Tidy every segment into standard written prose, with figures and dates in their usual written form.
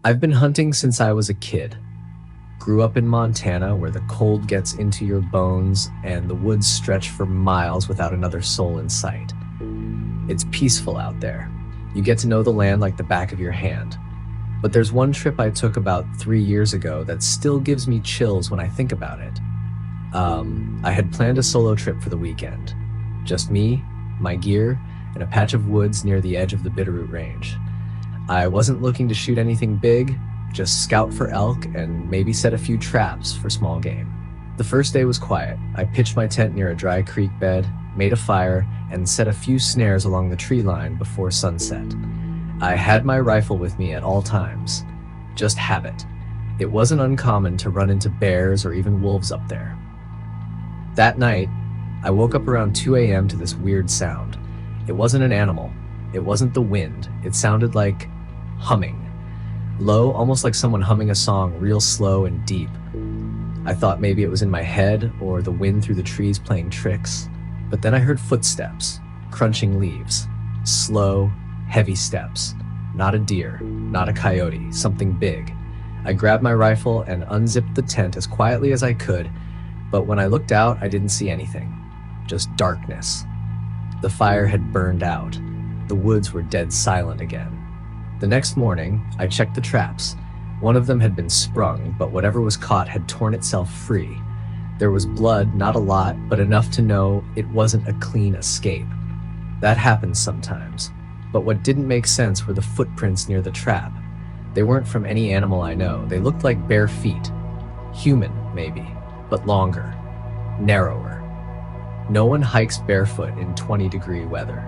I've been hunting since I was a kid. Grew up in Montana where the cold gets into your bones and the woods stretch for miles without another soul in sight. It's peaceful out there. You get to know the land like the back of your hand. But there's one trip I took about 3 years ago that still gives me chills when I think about it. I had planned a solo trip for the weekend. Just me, my gear, and a patch of woods near the edge of the Bitterroot Range. I wasn't looking to shoot anything big, just scout for elk and maybe set a few traps for small game. The first day was quiet. I pitched my tent near a dry creek bed, made a fire, and set a few snares along the tree line before sunset. I had my rifle with me at all times. Just habit. It wasn't uncommon to run into bears or even wolves up there. That night, I woke up around 2 a.m. to this weird sound. It wasn't an animal. It wasn't the wind. It sounded like humming. Low, almost like someone humming a song real slow and deep. I thought maybe it was in my head or the wind through the trees playing tricks. But then I heard footsteps, crunching leaves. Slow, heavy steps. Not a deer, not a coyote, something big. I grabbed my rifle and unzipped the tent as quietly as I could, but when I looked out, I didn't see anything. Just darkness. The fire had burned out. The woods were dead silent again. The next morning, I checked the traps. One of them had been sprung, but whatever was caught had torn itself free. There was blood, not a lot, but enough to know it wasn't a clean escape. That happens sometimes. But what didn't make sense were the footprints near the trap. They weren't from any animal I know. They looked like bare feet. Human, maybe, but longer, narrower. No one hikes barefoot in 20-degree weather.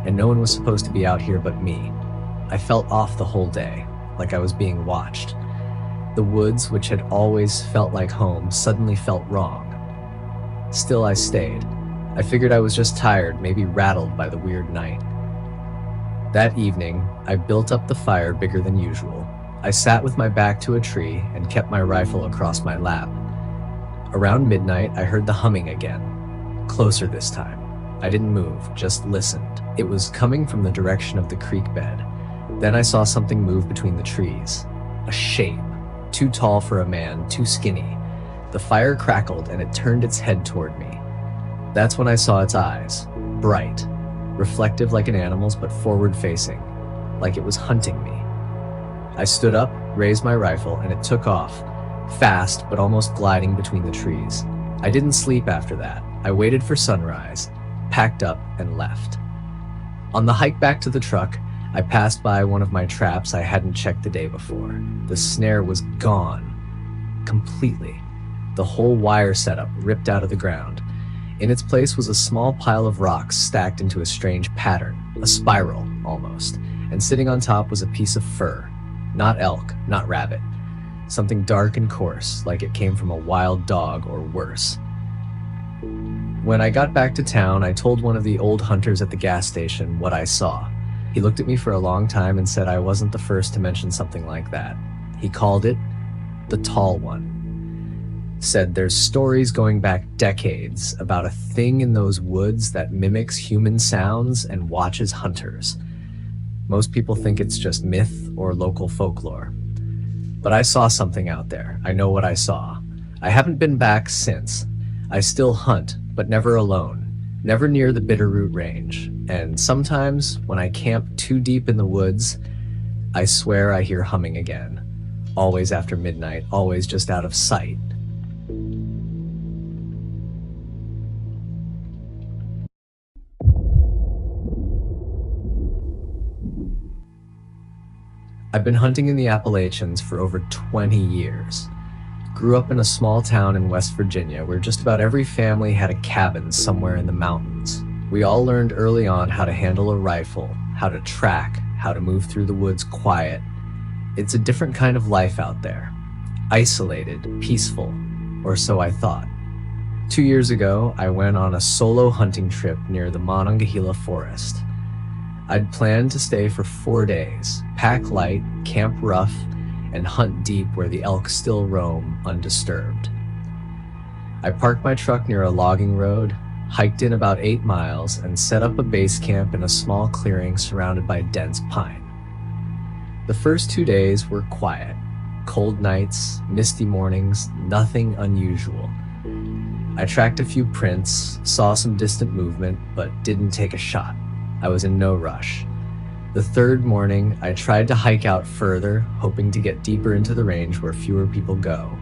And no one was supposed to be out here but me. I felt off the whole day, like I was being watched. The woods, which had always felt like home, suddenly felt wrong. Still, I stayed. I figured I was just tired, maybe rattled by the weird night. That evening, I built up the fire bigger than usual. I sat with my back to a tree and kept my rifle across my lap. Around midnight, I heard the humming again. Closer this time. I didn't move, just listened. It was coming from the direction of the creek bed. Then I saw something move between the trees. A shape. Too tall for a man, too skinny. The fire crackled and it turned its head toward me. That's when I saw its eyes. Bright. Reflective like an animal's, but forward-facing. Like it was hunting me. I stood up, raised my rifle, and it took off. Fast, but almost gliding between the trees. I didn't sleep after that. I waited for sunrise, packed up, and left. On the hike back to the truck, I passed by one of my traps I hadn't checked the day before. The snare was gone. Completely. The whole wire setup ripped out of the ground. In its place was a small pile of rocks stacked into a strange pattern, a spiral, almost, and sitting on top was a piece of fur. Not elk, not rabbit. Something dark and coarse, like it came from a wild dog or worse. When I got back to town, I told one of the old hunters at the gas station what I saw. He looked at me for a long time and said I wasn't the first to mention something like that. He called it the tall one. Said there's stories going back decades about a thing in those woods that mimics human sounds and watches hunters. Most people think it's just myth or local folklore. But I saw something out there. I know what I saw. I haven't been back since. I still hunt, but never alone. Never near the Bitterroot Range. And sometimes, when I camp too deep in the woods, I swear I hear humming again. Always after midnight, always just out of sight. I've been hunting in the Appalachians for over 20 years. Grew up in a small town in West Virginia where just about every family had a cabin somewhere in the mountains. We all learned early on how to handle a rifle, how to track, how to move through the woods quiet. It's a different kind of life out there. Isolated, peaceful, or so I thought. 2 years ago, I went on a solo hunting trip near the Monongahela Forest. I'd planned to stay for 4 days, pack light, camp rough, and hunt deep where the elk still roam undisturbed. I parked my truck near a logging road, hiked in about 8 miles, and set up a base camp in a small clearing surrounded by dense pine. The first 2 days were quiet. Cold nights, misty mornings, nothing unusual. I tracked a few prints, saw some distant movement, but didn't take a shot. I was in no rush. The third morning, I tried to hike out further, hoping to get deeper into the range where fewer people go.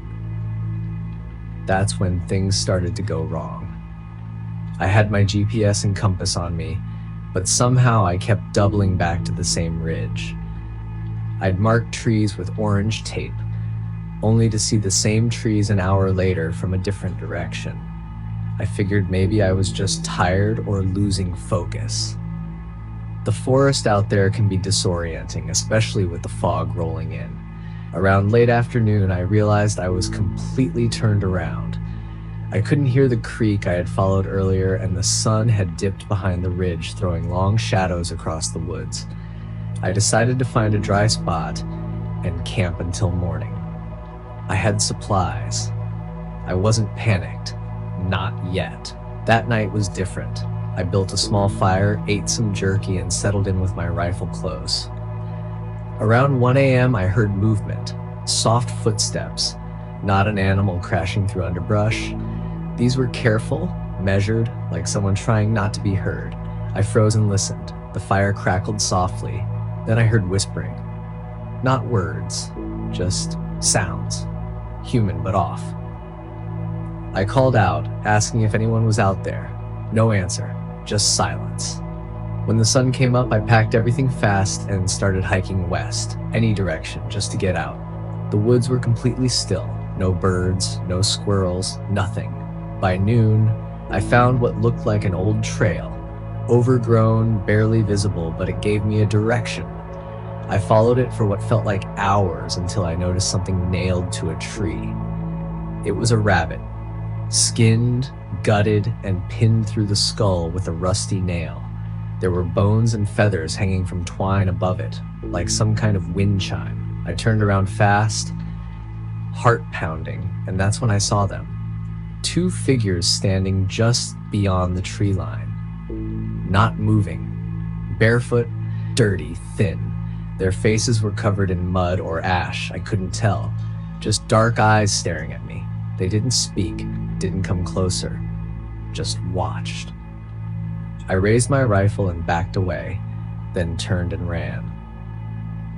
That's when things started to go wrong. I had my GPS and compass on me, but somehow I kept doubling back to the same ridge. I'd marked trees with orange tape, only to see the same trees an hour later from a different direction. I figured maybe I was just tired or losing focus. The forest out there can be disorienting, especially with the fog rolling in. Around late afternoon, I realized I was completely turned around. I couldn't hear the creek I had followed earlier, and the sun had dipped behind the ridge, throwing long shadows across the woods. I decided to find a dry spot and camp until morning. I had supplies. I wasn't panicked. Not yet. That night was different. I built a small fire, ate some jerky, and settled in with my rifle close. Around 1 a.m., I heard movement, soft footsteps, not an animal crashing through underbrush. These were careful, measured, like someone trying not to be heard. I froze and listened. The fire crackled softly. Then I heard whispering. Not words, just sounds. Human but off. I called out, asking if anyone was out there. No answer, just silence. When the sun came up, I packed everything fast and started hiking west, any direction, just to get out. The woods were completely still. No birds, no squirrels, nothing. By noon, I found what looked like an old trail. Overgrown, barely visible, but it gave me a direction. I followed it for what felt like hours until I noticed something nailed to a tree. It was a rabbit, skinned, gutted, and pinned through the skull with a rusty nail. There were bones and feathers hanging from twine above it, like some kind of wind chime. I turned around fast, heart pounding, and that's when I saw them. Two figures standing just beyond the tree line. Not moving. Barefoot, dirty, thin. Their faces were covered in mud or ash, I couldn't tell. Just dark eyes staring at me. They didn't speak, didn't come closer. Just watched. I raised my rifle and backed away, then turned and ran.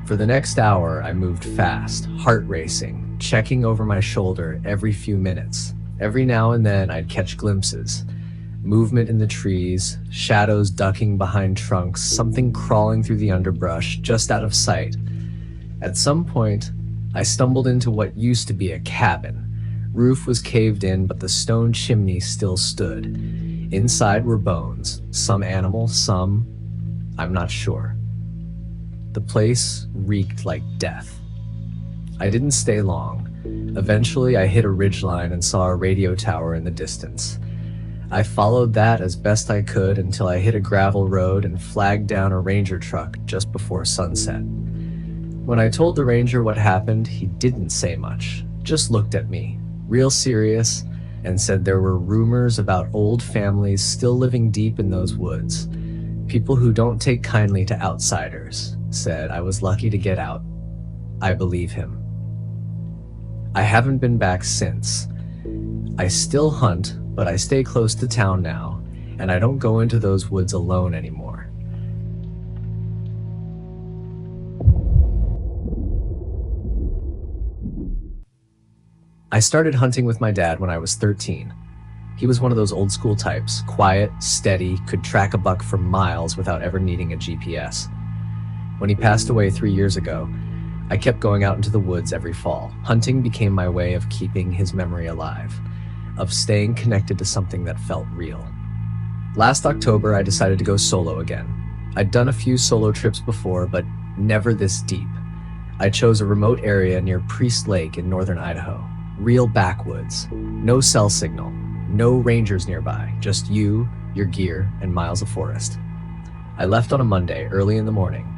For the next hour, I moved fast, heart racing, checking over my shoulder every few minutes. Every now and then, I'd catch glimpses. Movement in the trees, shadows ducking behind trunks, something crawling through the underbrush, just out of sight. At some point, I stumbled into what used to be a cabin. Roof was caved in, but the stone chimney still stood. Inside were bones, some animal, some, I'm not sure. The place reeked like death. I didn't stay long. Eventually, I hit a ridgeline and saw a radio tower in the distance. I followed that as best I could until I hit a gravel road and flagged down a ranger truck just before sunset. When I told the ranger what happened, he didn't say much, just looked at me, real serious, and said there were rumors about old families still living deep in those woods. People who don't take kindly to outsiders, said I was lucky to get out. I believe him. I haven't been back since. I still hunt, but I stay close to town now, and I don't go into those woods alone anymore. I started hunting with my dad when I was 13. He was one of those old school types, quiet, steady, could track a buck for miles without ever needing a GPS. When he passed away 3 years ago, I kept going out into the woods every fall. Hunting became my way of keeping his memory alive, of staying connected to something that felt real. Last October, I decided to go solo again. I'd done a few solo trips before, but never this deep. I chose a remote area near Priest Lake in northern Idaho. Real backwoods. No cell signal. No rangers nearby. Just you, your gear, and miles of forest. I left on a Monday, early in the morning.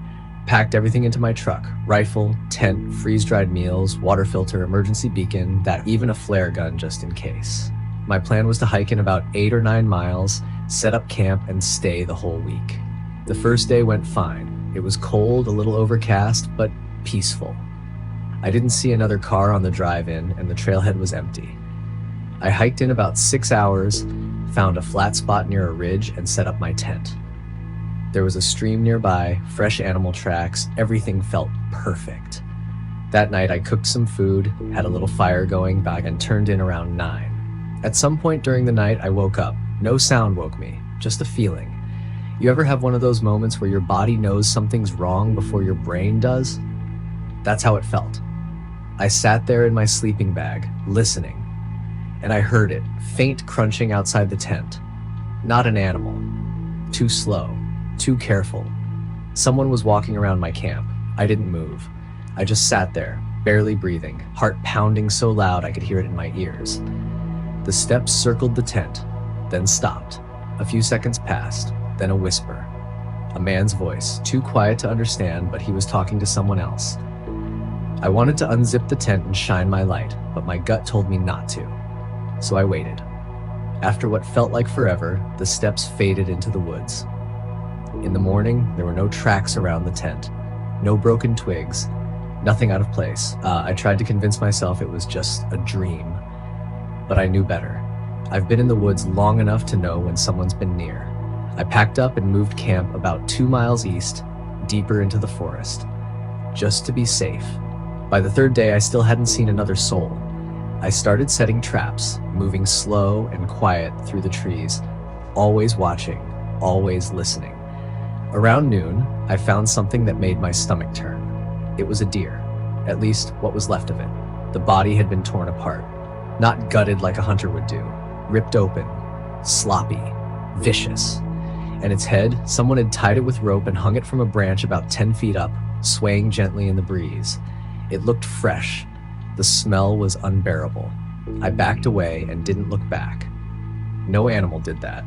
Packed everything into my truck. Rifle, tent, freeze-dried meals, water filter, emergency beacon, even a flare gun just in case. My plan was to hike in about 8 or 9 miles, set up camp, and stay the whole week. The first day went fine. It was cold, a little overcast, but peaceful. I didn't see another car on the drive-in, and the trailhead was empty. I hiked in about 6 hours, found a flat spot near a ridge, and set up my tent. There was a stream nearby, fresh animal tracks, everything felt perfect. That night I cooked some food, had a little fire going back, and turned in around 9. At some point during the night I woke up. No sound woke me, just a feeling. You ever have one of those moments where your body knows something's wrong before your brain does? That's how it felt. I sat there in my sleeping bag, listening, and I heard it, faint crunching outside the tent. Not an animal. Too slow, too careful. Someone was walking around my camp. I didn't move. I just sat there, barely breathing, heart pounding so loud I could hear it in my ears. The steps circled the tent, then stopped. A few seconds passed, then a whisper. A man's voice, too quiet to understand, but he was talking to someone else. I wanted to unzip the tent and shine my light, but my gut told me not to. So I waited. After what felt like forever, the steps faded into the woods. In the morning, there were no tracks around the tent, no broken twigs, nothing out of place. I tried to convince myself it was just a dream, but I knew better. I've been in the woods long enough to know when someone's been near. I packed up and moved camp about 2 miles east, deeper into the forest, just to be safe. By the 3rd day, I still hadn't seen another soul. I started setting traps, moving slow and quiet through the trees, always watching, always listening. Around noon, I found something that made my stomach turn. It was a deer, at least what was left of it. The body had been torn apart, not gutted like a hunter would do, ripped open, sloppy, vicious. And its head, someone had tied it with rope and hung it from a branch about 10 feet up, swaying gently in the breeze. It looked fresh. The smell was unbearable. I backed away and didn't look back. No animal did that.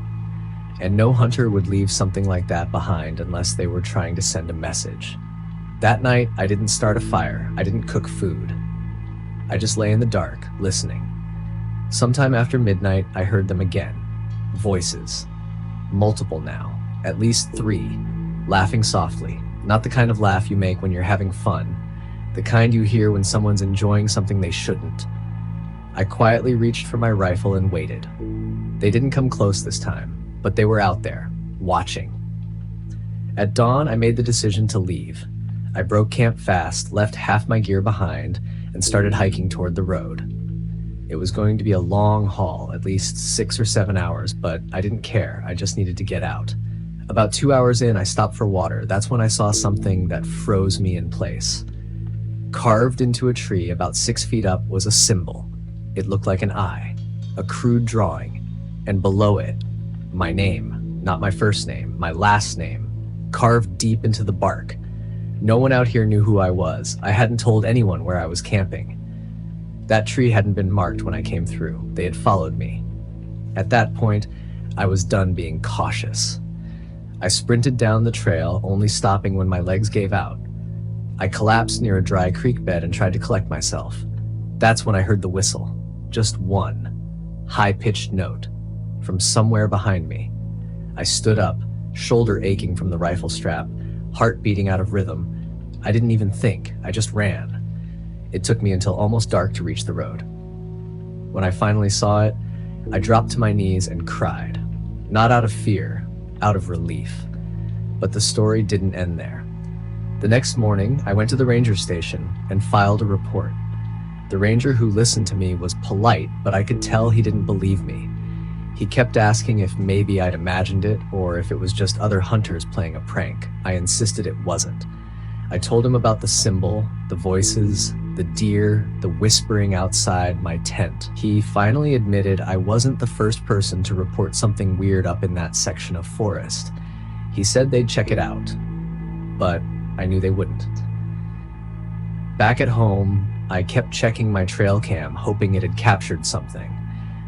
And no hunter would leave something like that behind unless they were trying to send a message. That night, I didn't start a fire. I didn't cook food. I just lay in the dark, listening. Sometime after midnight, I heard them again. Voices. Multiple now. At least 3. Laughing softly. Not the kind of laugh you make when you're having fun. The kind you hear when someone's enjoying something they shouldn't. I quietly reached for my rifle and waited. They didn't come close this time, but they were out there, watching. At dawn, I made the decision to leave. I broke camp fast, left half my gear behind, and started hiking toward the road. It was going to be a long haul, at least 6 or 7 hours, but I didn't care. I just needed to get out. About 2 hours in, I stopped for water. That's when I saw something that froze me in place. Carved into a tree about 6 feet up was a symbol. It looked like an eye, a crude drawing, and below it, my name, not my first name, my last name, carved deep into the bark. No one out here knew who I was. I hadn't told anyone where I was camping. That tree hadn't been marked when I came through. They had followed me. At that point, I was done being cautious. I sprinted down the trail, only stopping when my legs gave out. I collapsed near a dry creek bed and tried to collect myself. That's when I heard the whistle. Just one, high-pitched note, from somewhere behind me. I stood up, shoulder aching from the rifle strap, heart beating out of rhythm. I didn't even think, I just ran. It took me until almost dark to reach the road. When I finally saw it, I dropped to my knees and cried. Not out of fear, out of relief. But the story didn't end there. The next morning, I went to the ranger station and filed a report. The ranger who listened to me was polite, but I could tell he didn't believe me. He kept asking if maybe I'd imagined it or if it was just other hunters playing a prank. I insisted it wasn't. I told him about the symbol, the voices, the deer, the whispering outside my tent. He finally admitted I wasn't the first person to report something weird up in that section of forest. He said they'd check it out, but I knew they wouldn't. Back at home, I kept checking my trail cam, hoping it had captured something.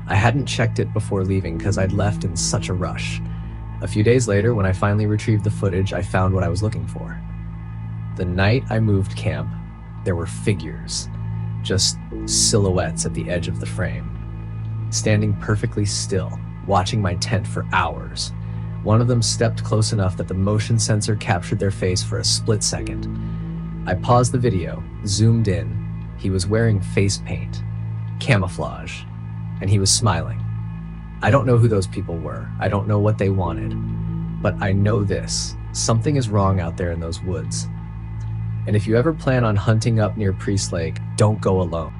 I hadn't checked it before leaving because I'd left in such a rush. A few days later, when I finally retrieved the footage, I found what I was looking for. The night I moved camp, there were figures, just silhouettes at the edge of the frame, standing perfectly still, watching my tent for hours. One of them stepped close enough that the motion sensor captured their face for a split second. I paused the video, zoomed in. He was wearing face paint, camouflage, and he was smiling. I don't know who those people were. I don't know what they wanted. But I know this. Something is wrong out there in those woods. And if you ever plan on hunting up near Priest Lake, don't go alone.